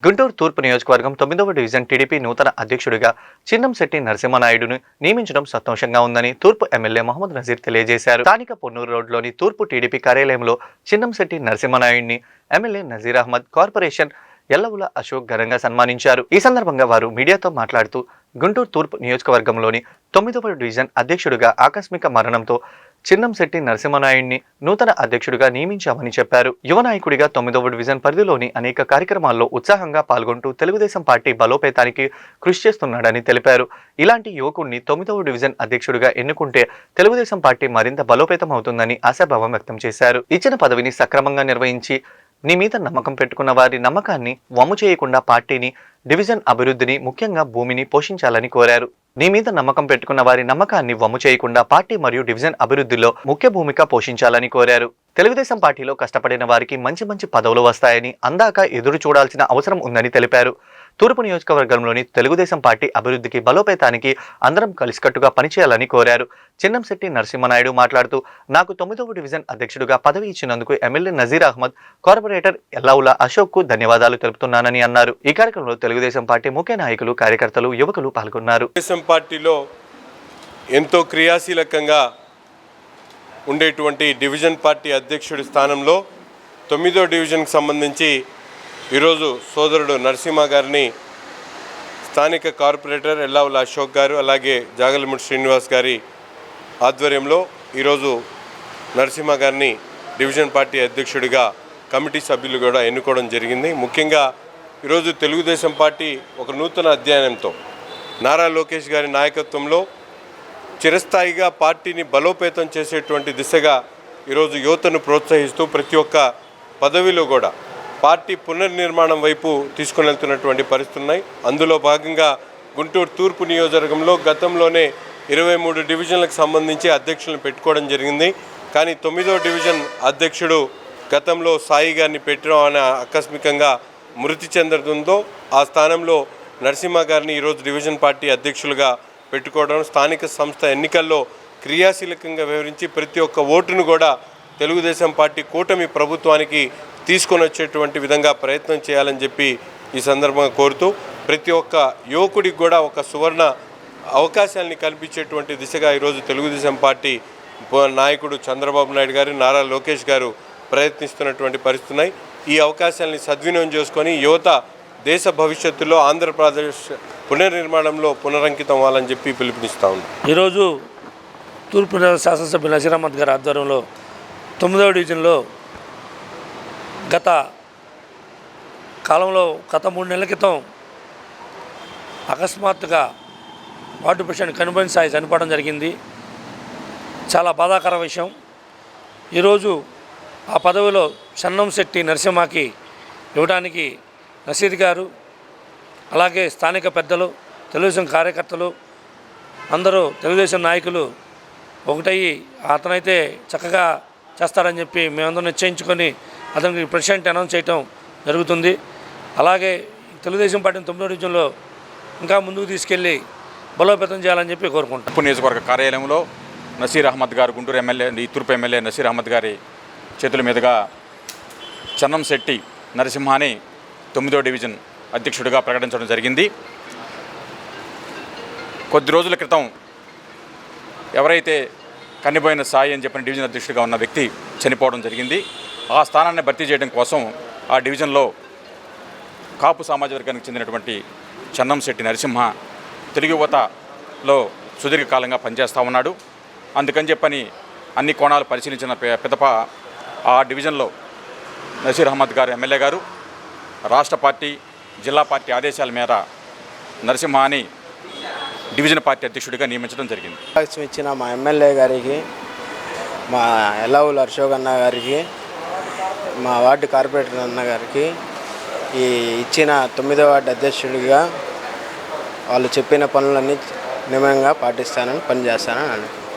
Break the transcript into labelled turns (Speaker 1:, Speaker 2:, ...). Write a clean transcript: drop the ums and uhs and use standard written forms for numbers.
Speaker 1: గుంటూరు తూర్పు నియోజకవర్గం 9వ division TDP నూతన అధ్యక్షుడిగా చిన్నంశెట్టి నరసింహనాయుడును నియమించడం సంతోషంగా ఉందని తూర్పు ఎమ్మెల్యే మహమ్మద్ నజీర్ తెలియజేశారు. స్థానిక పొన్నూరు రోడ్లోని తూర్పు టీడీపీ కార్యాలయంలో చిన్నంశెట్టి నరసింహనాయుడిని ఎమ్మెల్యే నజీర్ అహ్మద్, కార్పొరేషన్ ఎల్లవుల అశోక్ ఘనంగా సన్మానించారు. ఈ సందర్భంగా వారు మీడియాతో మాట్లాడుతూ గుంటూరు తూర్పు నియోజకవర్గంలోని 9వ డివిజన్ అధ్యక్షుడిగా ఆకస్మిక మరణంతో చిన్నంశెట్టి నరసింహనాయుడిని నూతన అధ్యక్షుడిగా నియమించామని చెప్పారు. యువ నాయకుడిగా 9వ డివిజన్ పరిధిలోని అనేక కార్యక్రమాల్లో ఉత్సాహంగా పాల్గొంటూ తెలుగుదేశం పార్టీ బలోపేతానికి కృషి చేస్తున్నాడని తెలిపారు. ఇలాంటి యువకుడిని 9వ డివిజన్ అధ్యక్షుడిగా ఎన్నుకుంటే తెలుగుదేశం పార్టీ మరింత బలోపేతం అవుతుందని ఆశాభావం వ్యక్తం చేశారు. ఇచ్చిన పదవిని సక్రమంగా నిర్వహించి నీ మీద నమ్మకం పెట్టుకున్న వారి నమ్మకాన్ని వమ్ము చేయకుండా పార్టీని, డివిజన్ అభివృద్ధిని, ముఖ్యంగా భూమిని పోషించాలని కోరారు. నీ మీద నమ్మకం పెట్టుకున్న వారి నమ్మకాన్ని వమ్ము చేయకుండా పార్టీ మరియు డివిజన్ అభివృద్ధిలో ముఖ్య భూమిక పోషించాలని కోరారు. తెలుగుదేశం పార్టీలో కష్టపడిన వారికి మంచి మంచి పదవులు వస్తాయని, అందాక ఎదురు చూడాల్సిన అవసరం ఉందని తెలిపారు. తూర్పు నియోజకవర్గంలోని తెలుగుదేశం పార్టీ అభివృద్ధికి, బలోపేతానికి అందరం కలిసికట్టుగా పనిచేయాలని కోరారు. చిన్నంశెట్టి నరసింహనాయుడు మాట్లాడుతూ, నాకు 9వ డివిజన్ అధ్యక్షుడిగా పదవి ఇచ్చినందుకు ఎమ్మెల్యే నజీర్ అహ్మద్, కార్పొరేటర్ ఎల్లవుల అశోక్ కు ధన్యవాదాలు తెలుపుతున్నానని అన్నారు. ఈ కార్యక్రమంలో తెలుగుదేశం పార్టీ ముఖ్య నాయకులు, కార్యకర్తలు, యువకులు పాల్గొన్నారు.
Speaker 2: తెలుగుదేశం పార్టీలో ఎంతో క్రియాశీలకంగా ఉండేటువంటి డివిజన్ పార్టీ అధ్యక్షుడి స్థానంలో 9వ డివిజన్కి సంబంధించి ఈరోజు సోదరుడు నరసింహ గారిని స్థానిక కార్పొరేటర్ ఎల్లావుల అశోక్ గారు, అలాగే జాగలమూడి శ్రీనివాస్ గారి ఆధ్వర్యంలో ఈరోజు నరసింహ గారిని డివిజన్ పార్టీ అధ్యక్షుడిగా కమిటీ సభ్యులు కూడా ఎన్నుకోవడం జరిగింది. ముఖ్యంగా ఈరోజు తెలుగుదేశం పార్టీ ఒక నూతన అధ్యయనంతో నారా లోకేష్ గారి నాయకత్వంలో చిరస్థాయిగా పార్టీని బలోపేతం చేసేటువంటి దిశగా ఈరోజు యువతను ప్రోత్సహిస్తూ ప్రతి ఒక్క పదవిలో కూడా పార్టీ పునర్నిర్మాణం వైపు తీసుకుని వెళ్తున్నటువంటి పరిస్థితులు ఉన్నాయి. అందులో భాగంగా గుంటూరు తూర్పు నియోజకవర్గంలో గతంలోనే 23 డివిజన్లకు సంబంధించి అధ్యక్షులను పెట్టుకోవడం జరిగింది. కానీ 9వ డివిజన్ అధ్యక్షుడు గతంలో సాయి గారిని పెట్టడం అనే ఆకస్మికంగా మృతి చెందడంతో ఆ స్థానంలో నరసింహ గారిని ఈరోజు డివిజన్ పార్టీ అధ్యక్షులుగా పెట్టుకోవడం, స్థానిక సంస్థ ఎన్నికల్లో క్రియాశీలకంగా వ్యవహరించి ప్రతి ఒక్క ఓటును కూడా తెలుగుదేశం పార్టీ కూటమి ప్రభుత్వానికి తీసుకొని వచ్చేటువంటి విధంగా ప్రయత్నం చేయాలని చెప్పి ఈ సందర్భంగా కోరుతూ ప్రతి ఒక్క యువకుడికి కూడా ఒక సువర్ణ అవకాశాలని కల్పించేటువంటి దిశగా ఈరోజు తెలుగుదేశం పార్టీ నాయకుడు చంద్రబాబు నాయుడు గారు, నారా లోకేష్ గారు ప్రయత్నిస్తున్నటువంటి పరిస్థితున్నాయి. ఈ అవకాశాలని సద్వినియోగం చేసుకొని యువత దేశ భవిష్యత్తులో ఆంధ్రప్రదేశ్ పునర్నిర్మాణంలో పునరంకితం అవ్వాలని చెప్పి పిలుపునిస్తూ ఉంది.
Speaker 3: ఈరోజు తూర్పు శాసనసభ్యులు నజీర్ అహ్మద్ గారి ఆధ్వర్యంలో 9వ డివిజన్లో గత 3 నెలల క్రితం అకస్మాత్తుగా వార్డు ప్రెసిడెంట్ కనుబోయిన సాయి చనిపోవడం జరిగింది. చాలా బాధాకర విషయం. ఈరోజు ఆ పదవిలో చిన్నంశెట్టి నరసింహకి ఇవ్వడానికి నసీర్ గారు, అలాగే స్థానిక పెద్దలు, తెలుగుదేశం కార్యకర్తలు, అందరూ తెలుగుదేశం నాయకులు ఒకటయ్యి అతనైతే చక్కగా చేస్తారని చెప్పి మేమందరం నిశ్చయించుకొని అతనికి ప్రెసిడెంట్ అనౌన్స్ చేయటం జరుగుతుంది. అలాగే తెలుగుదేశం పార్టీని 9వ డివిజన్లో ఇంకా ముందుకు తీసుకెళ్ళి బలోపేతం చేయాలని చెప్పి కోరుకుంటాం.
Speaker 4: తూర్పు నియోజకవర్గ కార్యాలయంలో నసీర్ అహ్మద్ గారు, గుంటూరు ఎమ్మెల్యే, ఈ తూర్పు ఎమ్మెల్యే నసీర్ అహ్మద్ గారి చేతుల మీదుగా చిన్నంశెట్టి నరసింహాని 9వ డివిజన్ అధ్యక్షుడిగా ప్రకటించడం జరిగింది. కొద్ది రోజుల క్రితం ఎవరైతే కన్నిబోయిన సాయి అని చెప్పిన డివిజన్ అధ్యక్షుడిగా ఉన్న వ్యక్తి చనిపోవడం జరిగింది. ఆ స్థానాన్ని భర్తీ చేయడం కోసం ఆ డివిజన్లో కాపు సామాజిక వర్గానికి చెందినటువంటి చిన్నంశెట్టి నరసింహ తెలుగు యువతలో సుదీర్ఘకాలంగా పనిచేస్తూ ఉన్నాడు. అందుకని చెప్పని అన్ని కోణాలు పరిశీలించిన పిదప ఆ డివిజన్లో నసీర్ అహ్మద్ గారు, ఎమ్మెల్యే గారు, రాష్ట్ర పార్టీ, జిల్లా పార్టీ ఆదేశాల మేర నరసింహాని డివిజన్ పార్టీ అధ్యక్షుడిగా నియమించడం జరిగింది.
Speaker 5: ఇచ్చిన మా ఎమ్మెల్యే గారికి, మా ఎల్లవుల అశోక్ అన్న గారికి, మా వార్డు కార్పొరేటర్ అన్న గారికి ఈ ఇచ్చిన 9వ వార్డు అధ్యక్షుడిగా వాళ్ళు చెప్పిన పనులన్నీ నియమంగా పాటిస్తానని పనిచేస్తానని అనుకుంటున్నాను.